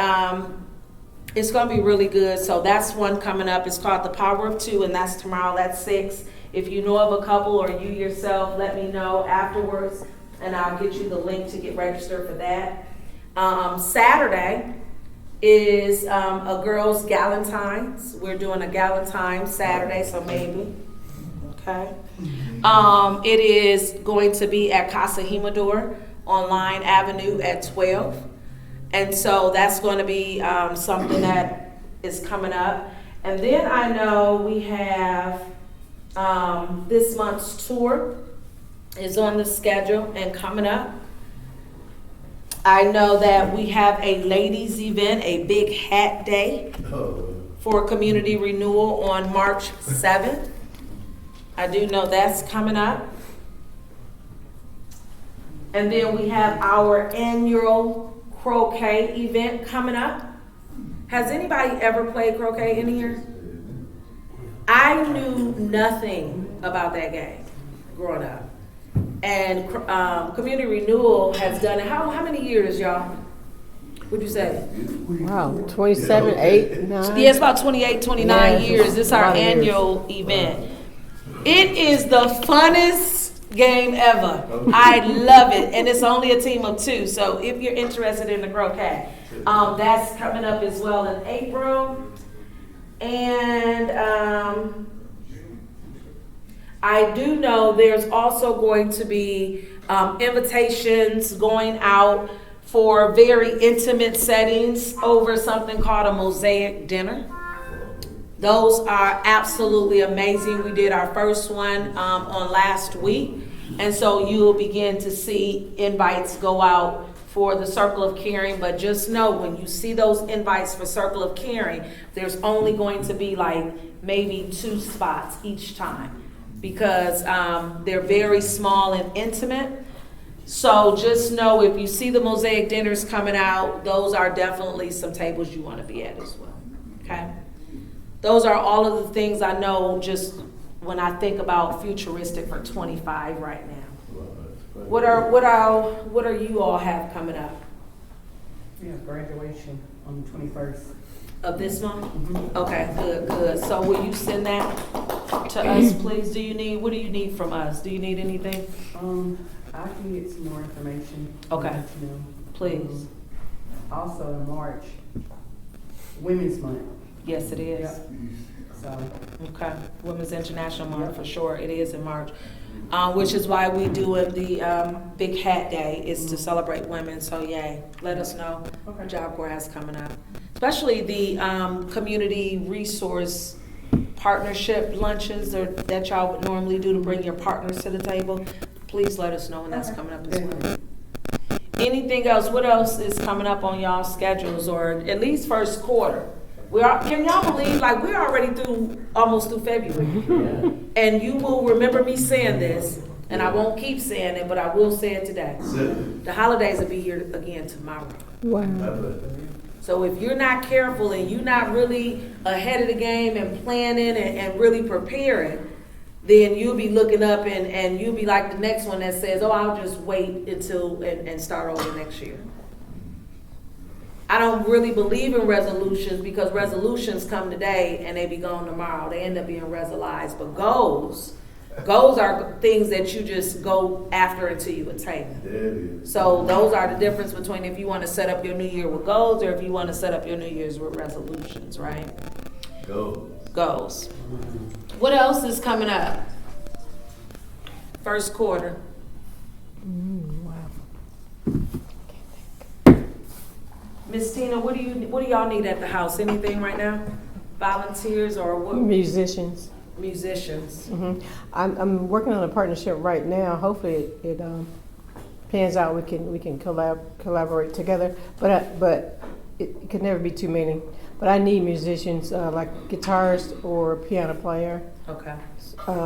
it's going to be really good. So that's one coming up. It's called The Power of Two, and that's tomorrow at 6. If you know of a couple or you yourself, let me know afterwards, and I'll get you the link to get registered for that. Saturday is a girls' Galentine's. We're doing a Galentine's Saturday, so maybe. Okay. It is going to be at Casa Jimador on Line Avenue at 12. And so that's going to be something that is coming up. And then I know we have this month's tour is on the schedule and coming up. I know that we have a ladies event, a big hat day for community renewal on March 7th. I do know that's coming up. And then we have our annual croquet event coming up. Has anybody ever played croquet in here? I knew nothing about that game growing up. And Community Renewal has done it. How many years, y'all? What'd you say? Wow, 27, 8, 9. Yeah, it's about 28, 29 Yeah, years. This is our annual event. It is the funnest game ever. I love it, and it's only a team of 2. So if you're interested in the croquet, that's coming up as well in April. And I do know there's also going to be invitations going out for very intimate settings over something called a mosaic dinner. Those are absolutely amazing. We did our first one on last week. And so you will begin to see invites go out for the Circle of Caring. But just know when you see those invites for Circle of Caring, there's only going to be like maybe 2 spots each time because they're very small and intimate. So just know if you see the mosaic dinners coming out, those are definitely some tables you want to be at as well. Okay? Those are all of the things I know just when I think about futuristic for 25 right now. What are you all have coming up? We have graduation on the 21st. Of this month? Mm-hmm. Okay, good. So will you send that to us, please? What do you need from us? Do you need anything? I can get some more information. Okay. Please. Also in March, Women's Month. Yes, it is. So, okay, Women's International Month for sure. It is in March, which is why we do it. The Big Hat Day is to celebrate women. So, yay! Let us know what Job Corps has coming up, especially the community resource partnership lunches that y'all would normally do to bring your partners to the table. Please let us know when that's coming up as well. Anything else? What else is coming up on y'all's schedules, or at least first quarter? Can y'all believe, like, we're already almost through February? And you will remember me saying this, and I won't keep saying it, but I will say it today. The holidays will be here again tomorrow. Wow. So if you're not careful and you're not really ahead of the game and planning and really preparing, then you'll be looking up and you'll be like the next one that says, oh, I'll just wait until and start over next year. I don't really believe in resolutions because resolutions come today and they be gone tomorrow. They end up being resolized. But goals are things that you just go after until you attain them. So those are the difference between if you want to set up your new year with goals or if you want to set up your new year's with resolutions, right? Goals. What else is coming up? First quarter. Miss Tina, what do y'all need at the house? Anything right now? Volunteers or what? Musicians. Mm-hmm. I'm working on a partnership right now. Hopefully it pans out. We can collaborate together. But it could never be too many. But I need musicians like guitarist or piano player. Okay.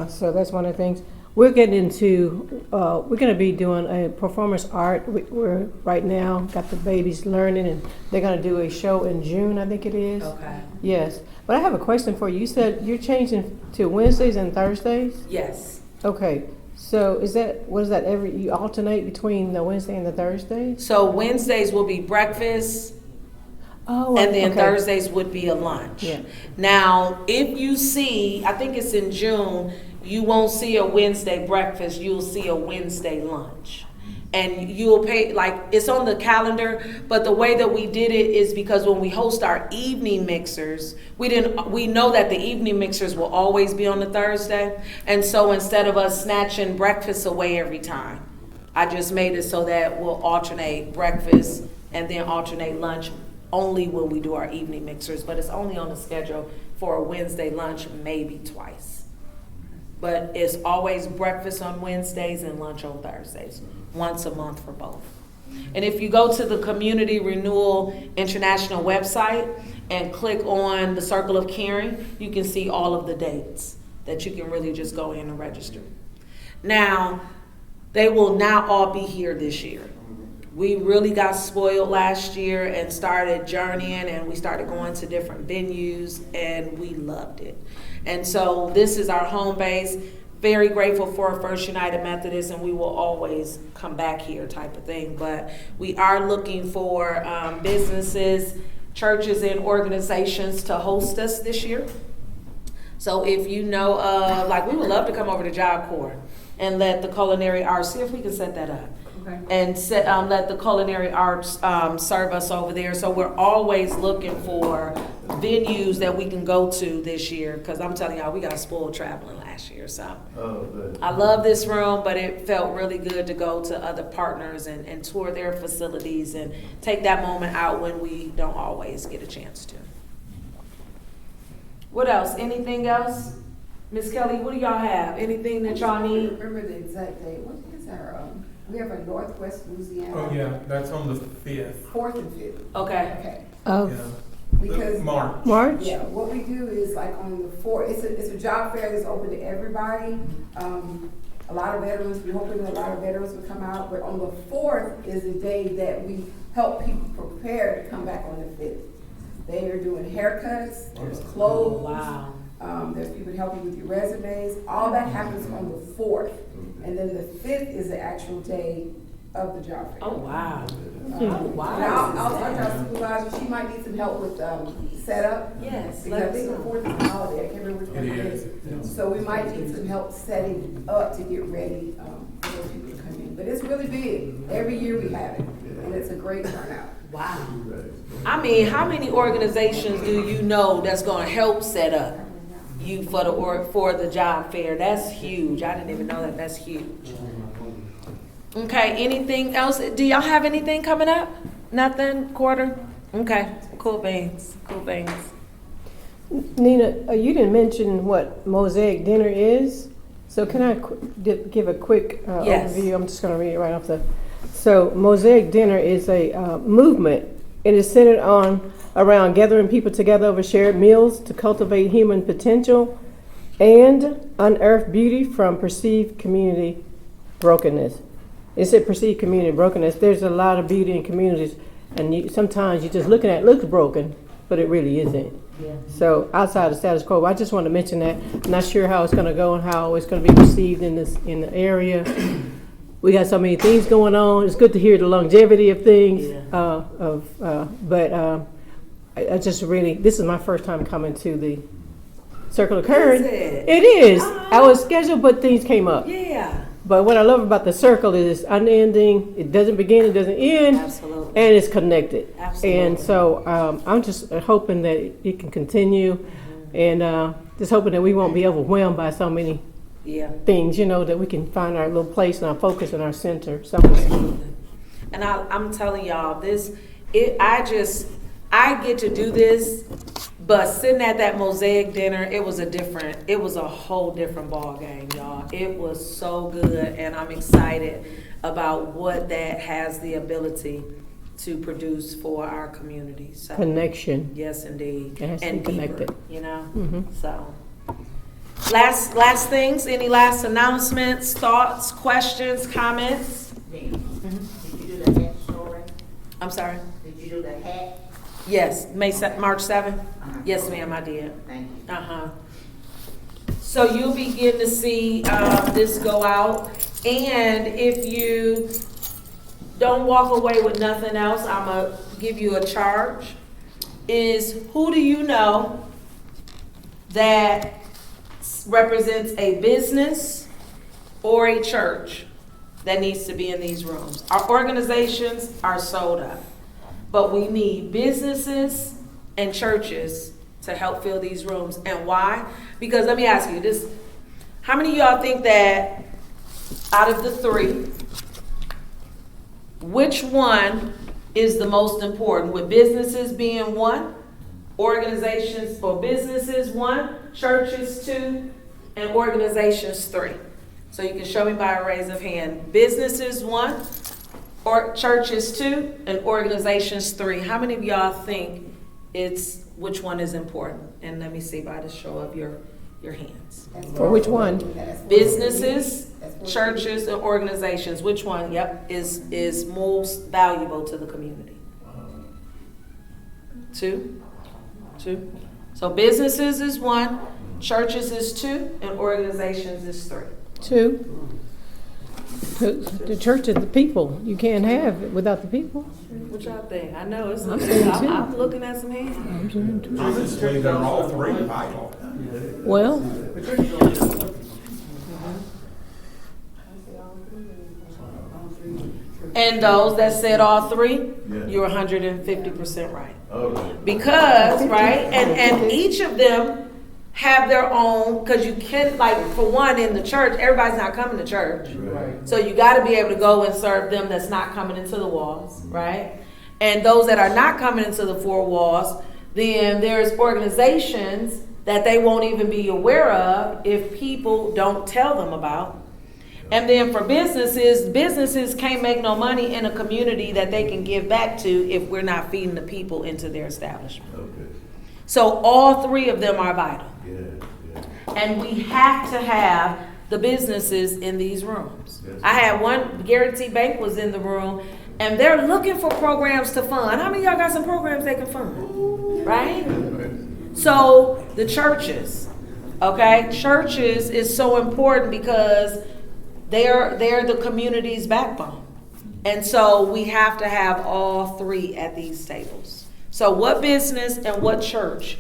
So that's one of the things. We're getting into, we're going to be doing a performance art. We're right now got the babies learning, and they're going to do a show in June, I think it is. Okay. Yes. But I have a question for you. You said you're changing to Wednesdays and Thursdays? Yes. Okay. So what is that you alternate between the Wednesday and the Thursday? So Wednesdays will be breakfast. Oh, and then okay. Thursdays would be a lunch. Yeah. Now, if you see, I think it's in June, you won't see a Wednesday breakfast, you'll see a Wednesday lunch. And you'll pay, like, it's on the calendar, but the way that we did it is because when we host our evening mixers, we know that the evening mixers will always be on the Thursday. And so instead of us snatching breakfast away every time, I just made it so that we'll alternate breakfast and then alternate lunch only when we do our evening mixers, but it's only on the schedule for a Wednesday lunch, maybe twice. But it's always breakfast on Wednesdays and lunch on Thursdays, once a month for both. And if you go to the Community Renewal International website and click on the Circle of Caring, you can see all of the dates that you can really just go in and register. Now, they will not all be here this year. We really got spoiled last year and started journeying, and we started going to different venues, and we loved it. And so this is our home base. Very grateful for First United Methodist, and we will always come back here type of thing. But we are looking for businesses, churches, and organizations to host us this year. So if you know of, like, we would love to come over to Job Corps and let the culinary arts, see if we can set that up. And let the culinary arts serve us over there. So we're always looking for venues that we can go to this year, because I'm telling y'all, we got spoiled traveling last year. So I love this room, but it felt really good to go to other partners and tour their facilities and take that moment out when we don't always get a chance to. What else? Anything else? Miss Kelly, what do y'all have? Anything that y'all need? I remember the exact date. What is our we have a Northwest Louisiana. Oh yeah, that's on the 5th. 4th and 5th. Okay. Because March. Yeah, what we do is like on the 4th. It's a job fair that's open to everybody. A lot of veterans. We're hoping that a lot of veterans will come out. But on the 4th is the day that we help people prepare to come back on the 5th. They are doing haircuts. There's clothes. Wow. There's people helping with your resumes. All that happens on the 4th. And then the 5th is the actual day of the job fair. Oh, wow. Wow. I'll talk to our supervisor. She might need some help with setup. Yes. Because I think the 4th is a holiday. I can't remember which one it is. So we might need some help setting up to get ready for those people to come in. But it's really big. Every year we have it. And it's a great turnout. Wow. I mean, how many organizations do you know that's gonna help set up you for the job fair? That's huge. I didn't even know that. That's huge. Okay, anything else? Do y'all have anything coming up? Nothing? Quarter? Okay, cool beans. Cool beans. Nina, you didn't mention what Mosaic Dinner is. So can I give a quick Yes. overview? I'm just going to read it right off the. So Mosaic Dinner is a movement. It is centered around gathering people together over shared meals to cultivate human potential and unearth beauty from perceived community brokenness. It said perceived community brokenness. There's a lot of beauty in communities, and sometimes you're just looking at it looks broken, but it really isn't. Yeah. So outside the status quo, I just want to mention that. I'm not sure how it's going to go and how it's going to be received in the area. We got so many things going on. It's good to hear the longevity of things. Yeah. I just really, this is my first time coming to the Circle of Courage. It is. I was scheduled, but things came up. Yeah. But what I love about the circle is it's unending. It doesn't begin, it doesn't end. Absolutely. And it's connected. Absolutely. And so I'm just hoping that it can continue, and just hoping that we won't be overwhelmed by so many things, that we can find our little place and our focus and our center. So. And I'm telling y'all, I get to do this, but sitting at that Mosaic Dinner, it was a whole different ball game, y'all. It was so good, and I'm excited about what that has the ability to produce for our community. So, connection. Yes, indeed. It has to be connected. So. Last things, any last announcements, thoughts, questions, comments? Did you do the hat story? I'm sorry? Did you do the hat? Yes, March 7th? Yes, ma'am, I did. Thank you. So you'll begin to see this go out. And if you don't walk away with nothing else, I'm going to give you a charge. Is who do you know that represents a business or a church that needs to be in these rooms? Our organizations are sold up, but we need businesses and churches to help fill these rooms. And why? Because let me ask you this. How many of y'all think that out of the three, which one is the most important? With businesses being one, organizations or businesses one, churches two, and organizations three. So you can show me by a raise of hand. Businesses one, or churches two, and organizations three. How many of y'all think which one is important? And let me see by the show of your hands. For which one? Businesses, churches, and organizations. Which one, is most valuable to the community? Two. So businesses is one, churches is two, and organizations is three. Two. The church is the people. You can't have it without the people. What y'all think? I know I'm looking at some hands. Honestly, they're all three vital. Well, and those that said all three, you're 150% right. Because, right, and each of them have their own, because you can, like, for one, in the church, everybody's not coming to church. Right. So you got to be able to go and serve them that's not coming into the walls, right? And those that are not coming into the four walls, then there's organizations that they won't even be aware of if people don't tell them about. And then for businesses can't make no money in a community that they can give back to if we're not feeding the people into their establishment. Okay. So all three of them are vital. And we have to have the businesses in these rooms. I had one, Guarantee Bank was in the room, and they're looking for programs to fund. How many of y'all got some programs they can fund? Right? So the churches, okay? Churches is so important because they're the community's backbone. And so we have to have all three at these tables. So what business and what church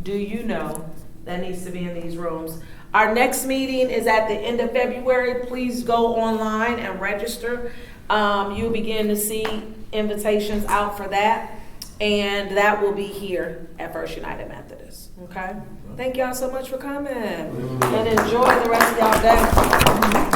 do you know that needs to be in these rooms? Our next meeting is at the end of February. Please go online and register. You'll begin to see invitations out for that. And that will be here at First United Methodist. Okay? Thank y'all so much for coming. And enjoy the rest of y'all day.